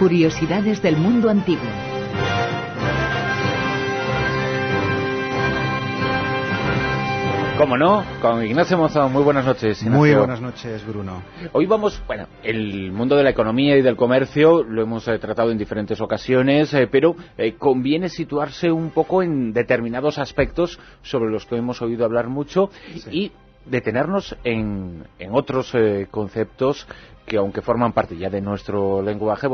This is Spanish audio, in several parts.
Curiosidades del mundo antiguo. Cómo no, con Ignacio Monzón. Muy buenas noches, Ignacio. Muy buenas noches, Bruno. Hoy vamos, el mundo de la economía y del comercio lo hemos tratado en diferentes ocasiones, pero conviene situarse un poco en determinados aspectos sobre los que hemos oído hablar mucho, sí, y detenernos en otros conceptos que, aunque forman parte ya de nuestro lenguaje,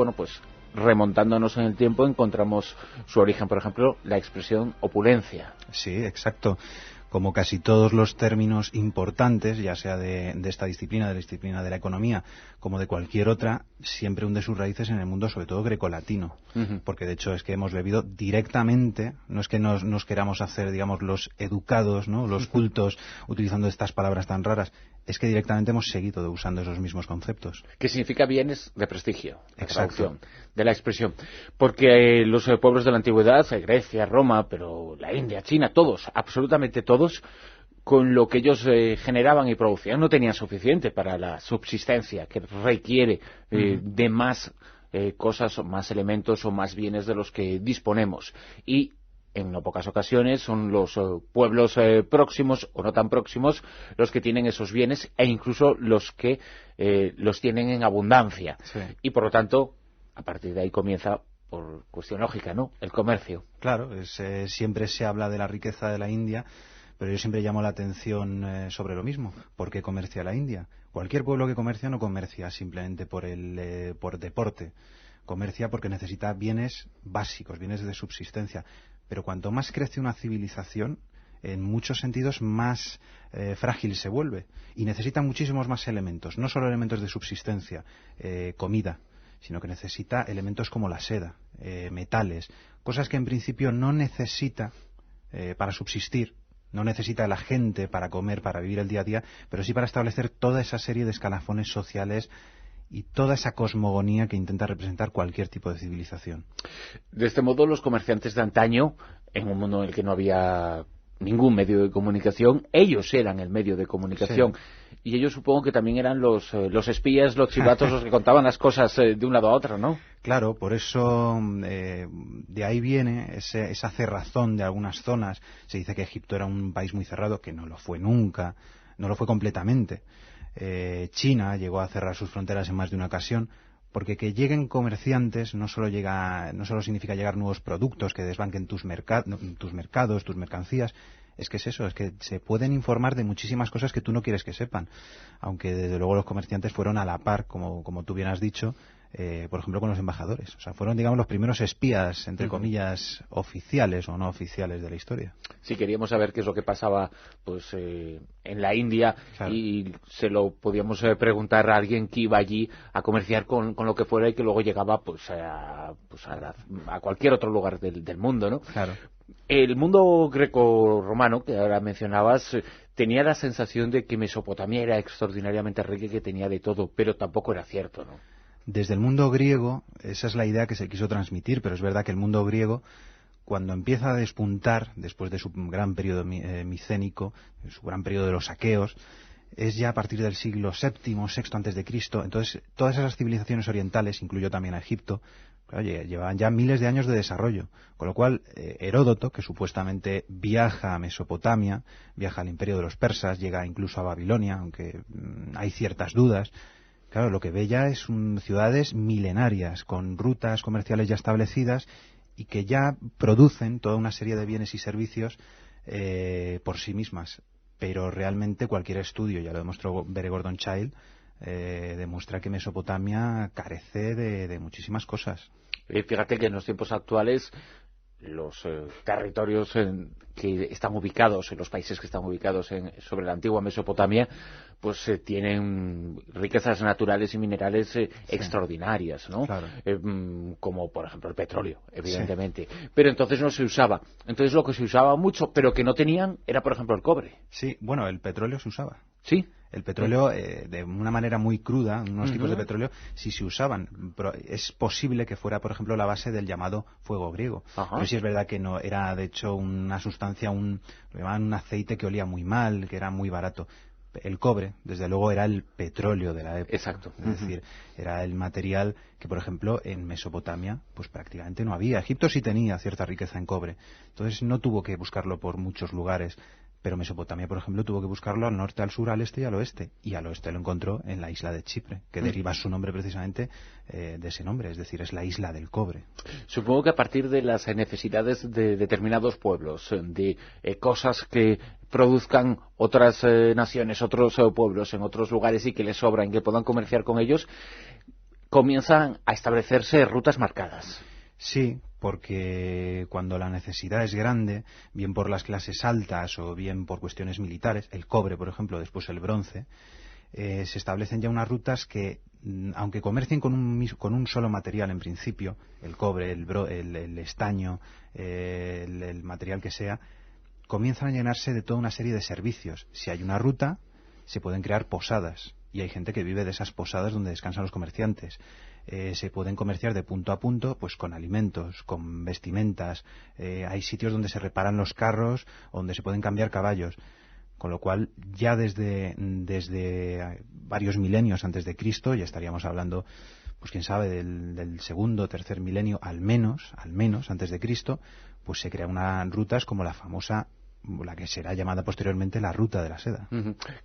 remontándonos en el tiempo encontramos su origen. Por ejemplo, la expresión opulencia. Sí, exacto. Como casi todos los términos importantes, ya sea de esta disciplina, de la disciplina de la economía, como de cualquier otra, siempre hunde sus raíces en el mundo, sobre todo grecolatino. Porque de hecho es que hemos bebido directamente, no es que nos queramos hacer, digamos, los educados, ¿no?, los cultos, utilizando estas palabras tan raras, es que directamente hemos seguido usando esos mismos conceptos. Que significa bienes de prestigio, la traducción de la expresión. Porque los pueblos de la antigüedad, Grecia, Roma, pero la India, China, todos, absolutamente todos, con lo que ellos generaban y producían, no tenían suficiente para la subsistencia, que requiere de más cosas, o más elementos o más bienes de los que disponemos. Y en no pocas ocasiones son los pueblos próximos o no tan próximos los que tienen esos bienes, e incluso los que los tienen en abundancia. Sí. Y por lo tanto, a partir de ahí comienza, por cuestión lógica, ¿no?, el comercio. Claro, siempre se habla de la riqueza de la India, pero yo siempre llamo la atención sobre lo mismo. ¿Por qué comercia la India? Cualquier pueblo que comercia no comercia simplemente por deporte. Comercia porque necesita bienes básicos, bienes de subsistencia. Pero cuanto más crece una civilización, en muchos sentidos más frágil se vuelve. Y necesita muchísimos más elementos. No solo elementos de subsistencia, comida, sino que necesita elementos como la seda, metales, cosas que en principio no necesita para subsistir. No necesita la gente para comer, para vivir el día a día, pero sí para establecer toda esa serie de escalafones sociales y toda esa cosmogonía que intenta representar cualquier tipo de civilización. De este modo, los comerciantes de antaño, en un mundo en el que no había ningún medio de comunicación, ellos eran el medio de comunicación. Sí. Y ellos supongo que también eran los espías, los chivatos, los que contaban las cosas de un lado a otro, ¿no? Claro, por eso de ahí viene esa cerrazón de algunas zonas. Se dice que Egipto era un país muy cerrado, que no lo fue nunca, no lo fue completamente. China llegó a cerrar sus fronteras en más de una ocasión, porque que lleguen comerciantes no solo significa llegar nuevos productos que desbanquen tus mercados, tus mercancías. Es que se pueden informar de muchísimas cosas que tú no quieres que sepan, aunque desde luego los comerciantes fueron a la par, como tú bien has dicho, por ejemplo con los embajadores. O sea, fueron, digamos, los primeros espías, entre comillas, oficiales o no oficiales de la historia. Sí, queríamos saber qué es lo que pasaba en la India, claro, y se lo podíamos preguntar a alguien que iba allí a comerciar con lo que fuera y que luego llegaba a cualquier otro lugar del mundo, ¿no? Claro. El mundo greco-romano, que ahora mencionabas, tenía la sensación de que Mesopotamia era extraordinariamente rica y que tenía de todo, pero tampoco era cierto, ¿no? Desde el mundo griego, esa es la idea que se quiso transmitir, pero es verdad que el mundo griego, cuando empieza a despuntar, después de su gran periodo micénico, su gran periodo de los aqueos, es ya a partir del siglo VII, VI antes de Cristo. Entonces, todas esas civilizaciones orientales, incluyó también a Egipto, claro, llevaban ya miles de años de desarrollo. Con lo cual, Heródoto, que supuestamente viaja a Mesopotamia, viaja al imperio de los persas, llega incluso a Babilonia, aunque hay ciertas dudas. Claro, lo que ve ya es ciudades milenarias, con rutas comerciales ya establecidas y que ya producen toda una serie de bienes y servicios por sí mismas. Pero realmente cualquier estudio, ya lo demostró Bere Gordon Childe, demuestra que Mesopotamia carece de muchísimas cosas. Fíjate que en los tiempos actuales los territorios que están ubicados, en los países que están ubicados sobre la antigua Mesopotamia, tienen riquezas naturales y minerales extraordinarias, ¿no? Claro. Como por ejemplo el petróleo, evidentemente. Sí. Pero entonces no se usaba. Entonces lo que se usaba mucho, pero que no tenían, era por ejemplo el cobre. Sí, bueno, el petróleo se usaba. ¿Sí? El petróleo, de una manera muy cruda, unos tipos de petróleo, si se usaban, es posible que fuera, por ejemplo, la base del llamado fuego griego. Ajá. Pero sí es verdad que no era, de hecho, una sustancia, lo llamaban un aceite que olía muy mal, que era muy barato. El cobre, desde luego, era el petróleo de la época. Exacto. Es decir, era el material que, por ejemplo, en Mesopotamia, pues prácticamente no había. Egipto sí tenía cierta riqueza en cobre. Entonces no tuvo que buscarlo por muchos lugares. Pero Mesopotamia, por ejemplo, tuvo que buscarlo al norte, al sur, al este y al oeste. Y al oeste lo encontró en la isla de Chipre, que deriva su nombre precisamente de ese nombre. Es decir, es la isla del cobre. Supongo que a partir de las necesidades de determinados pueblos, de cosas que produzcan otras naciones, otros pueblos en otros lugares y que les sobran, que puedan comerciar con ellos, comienzan a establecerse rutas marcadas. Sí, porque cuando la necesidad es grande, bien por las clases altas o bien por cuestiones militares, el cobre, por ejemplo, después el bronce, se establecen ya unas rutas que, aunque comercien con un solo material en principio, el cobre, el estaño, el material que sea, comienzan a llenarse de toda una serie de servicios. Si hay una ruta, se pueden crear posadas, y hay gente que vive de esas posadas donde descansan los comerciantes. Se pueden comerciar de punto a punto, pues con alimentos, con vestimentas. Hay sitios donde se reparan los carros, donde se pueden cambiar caballos. Con lo cual, ya desde varios milenios antes de Cristo, ya estaríamos hablando, pues quién sabe, del segundo o tercer milenio al menos antes de Cristo, pues se crean unas rutas como la famosa, la que será llamada posteriormente la Ruta de la Seda.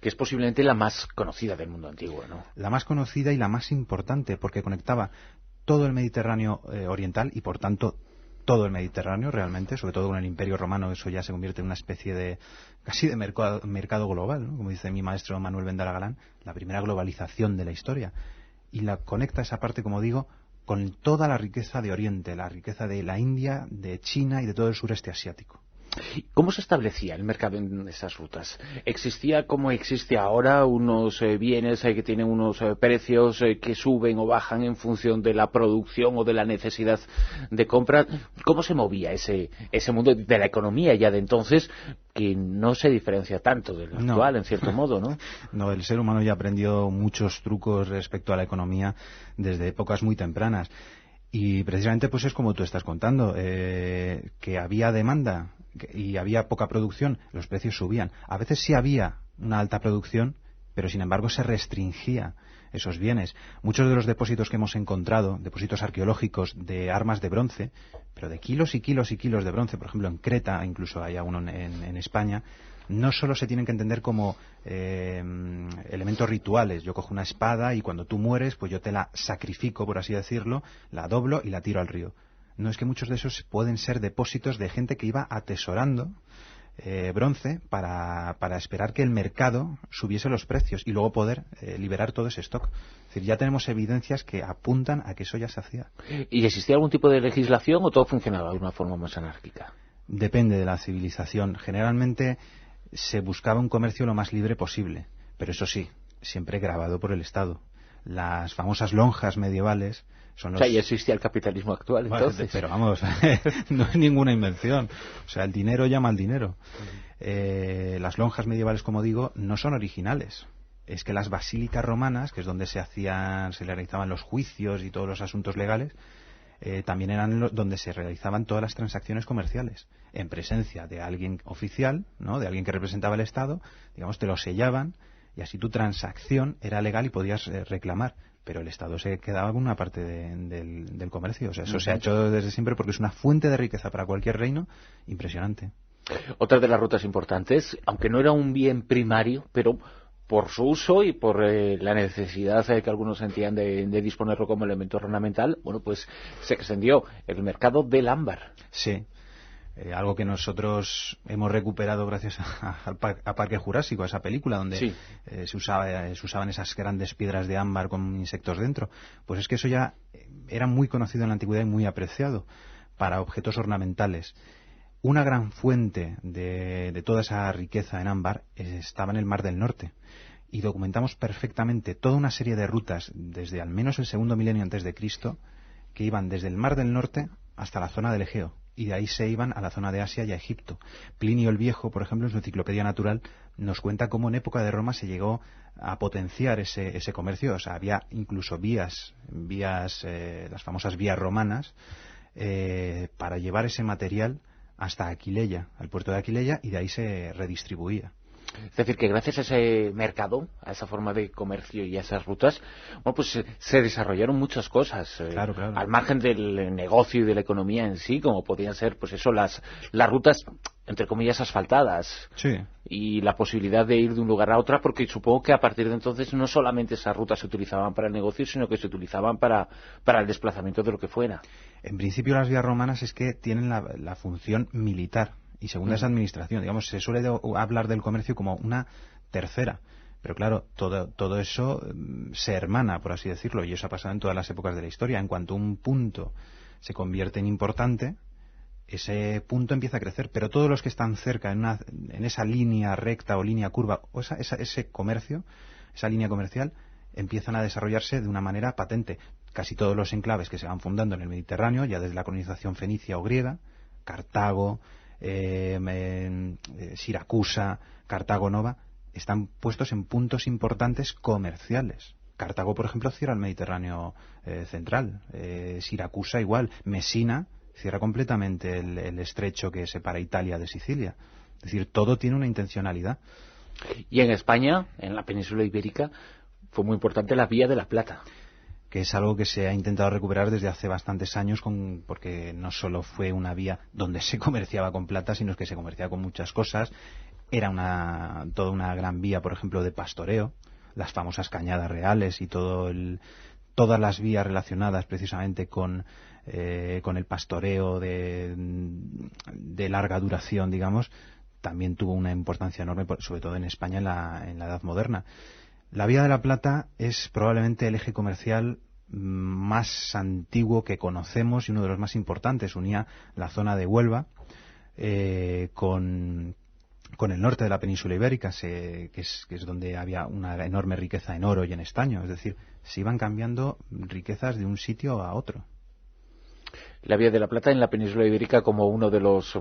Que es posiblemente la más conocida del mundo antiguo, ¿no? La más conocida y la más importante, porque conectaba todo el Mediterráneo oriental y, por tanto, todo el Mediterráneo realmente, sobre todo con el Imperio Romano. Eso ya se convierte en una especie de casi de mercado global, ¿no? Como dice mi maestro Manuel Vendala Galán, la primera globalización de la historia. Y la conecta esa parte, como digo, con toda la riqueza de Oriente, la riqueza de la India, de China y de todo el sureste asiático. ¿Cómo se establecía el mercado en esas rutas? ¿Existía como existe ahora unos bienes que tienen unos precios que suben o bajan en función de la producción o de la necesidad de compra? ¿Cómo se movía ese mundo de la economía ya de entonces, que no se diferencia tanto del actual, en cierto modo, ¿no? No, el ser humano ya aprendió muchos trucos respecto a la economía desde épocas muy tempranas. Y precisamente pues es como tú estás contando, que había demanda y había poca producción, los precios subían. A veces sí había una alta producción, pero sin embargo se restringía esos bienes. Muchos de los depósitos que hemos encontrado, depósitos arqueológicos de armas de bronce, pero de kilos y kilos y kilos de bronce, por ejemplo en Creta, incluso hay uno en España, no solo se tienen que entender como elementos rituales. Yo cojo una espada y cuando tú mueres, pues yo te la sacrifico, por así decirlo, la doblo y la tiro al río. No, es que muchos de esos pueden ser depósitos de gente que iba atesorando bronce para esperar que el mercado subiese los precios y luego poder liberar todo ese stock. Es decir, ya tenemos evidencias que apuntan a que eso ya se hacía. ¿Y existía algún tipo de legislación o todo funcionaba de una forma más anárquica? Depende de la civilización. Generalmente se buscaba un comercio lo más libre posible, pero eso sí, siempre grabado por el Estado. Las famosas lonjas medievales son los... O sea, ya existía el capitalismo actual, entonces. Pero vamos, no es ninguna invención. O sea, el dinero llama al dinero. Las lonjas medievales, como digo, no son originales. Es que las basílicas romanas, que es donde se realizaban los juicios y todos los asuntos legales, también eran donde se realizaban todas las transacciones comerciales, en presencia de alguien oficial, ¿no? De alguien que representaba el Estado, digamos, te lo sellaban y así tu transacción era legal y podías reclamar, pero el Estado se quedaba con una parte del comercio. O sea, eso se ha hecho desde siempre porque es una fuente de riqueza para cualquier reino impresionante. Otra de las rutas importantes, aunque no era un bien primario, pero por su uso y por la necesidad que algunos sentían de disponerlo como elemento ornamental, bueno, pues se extendió el mercado del ámbar. Sí, algo que nosotros hemos recuperado gracias a Parque Jurásico, a esa película donde sí. se usaban esas grandes piedras de ámbar con insectos dentro. Pues es que eso ya era muy conocido en la antigüedad y muy apreciado para objetos ornamentales. Una gran fuente de toda esa riqueza en ámbar estaba en el Mar del Norte. Y documentamos perfectamente toda una serie de rutas desde al menos el segundo milenio antes de Cristo que iban desde el Mar del Norte hasta la zona del Egeo y de ahí se iban a la zona de Asia y a Egipto. Plinio el Viejo, por ejemplo, en su Enciclopedia Natural nos cuenta cómo en época de Roma se llegó a potenciar ese comercio. O sea, había incluso vías, las famosas vías romanas, para llevar ese material hasta Aquileia, al puerto de Aquileia, y de ahí se redistribuía. Es decir, que gracias a ese mercado, a esa forma de comercio y a esas rutas, bueno, pues se desarrollaron muchas cosas. Claro. Al margen del negocio y de la economía en sí, como podían ser, pues eso, las rutas, entre comillas, asfaltadas. Sí. Y la posibilidad de ir de un lugar a otro, porque supongo que a partir de entonces no solamente esas rutas se utilizaban para el negocio, sino que se utilizaban para el desplazamiento de lo que fuera. En principio las vías romanas es que tienen la función militar y segunda es administración. Digamos, se suele hablar del comercio como una tercera. Pero claro, todo eso se hermana, por así decirlo, y eso ha pasado en todas las épocas de la historia. En cuanto un punto se convierte en importante, ese punto empieza a crecer, pero todos los que están cerca, en esa línea recta o línea curva, o ese comercio, esa línea comercial, empiezan a desarrollarse de una manera patente. Casi todos los enclaves que se van fundando en el Mediterráneo, ya desde la colonización fenicia o griega, Cartago, Siracusa, Cartago Nova, están puestos en puntos importantes comerciales. Cartago, por ejemplo, cierra el Mediterráneo central, Siracusa igual, Mesina cierra completamente el estrecho que separa Italia de Sicilia. Es decir, todo tiene una intencionalidad. Y en España, en la península ibérica, fue muy importante la Vía de la Plata, que es algo que se ha intentado recuperar desde hace bastantes años, porque no solo fue una vía donde se comerciaba con plata, sino que se comerciaba con muchas cosas. Era toda una gran vía, por ejemplo, de pastoreo, las famosas cañadas reales y todas las vías relacionadas precisamente con el pastoreo de larga duración, digamos, también tuvo una importancia enorme, sobre todo en España en la Edad Moderna. La Vía de la Plata es probablemente el eje comercial más antiguo que conocemos y uno de los más importantes. Unía la zona de Huelva con el norte de la península ibérica, que es donde había una enorme riqueza en oro y en estaño. Es decir, se iban cambiando riquezas de un sitio a otro. La Vía de la Plata en la península ibérica como uno de los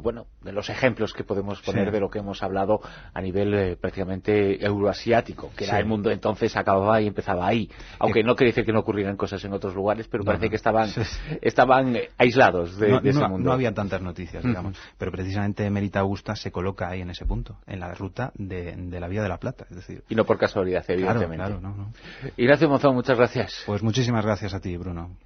ejemplos que podemos poner de lo que hemos hablado a nivel prácticamente euroasiático, que era el mundo entonces acababa y empezaba ahí, aunque no quiere decir que no ocurrieran cosas en otros lugares, pero parece que estaban aislados de ese mundo. No había tantas noticias, digamos, pero precisamente Mérida Augusta se coloca ahí en ese punto, en la ruta de la Vía de la Plata, es decir. Y no por casualidad, evidentemente. Claro, no. Ignacio Monzón, muchas gracias. Pues muchísimas gracias a ti, Bruno.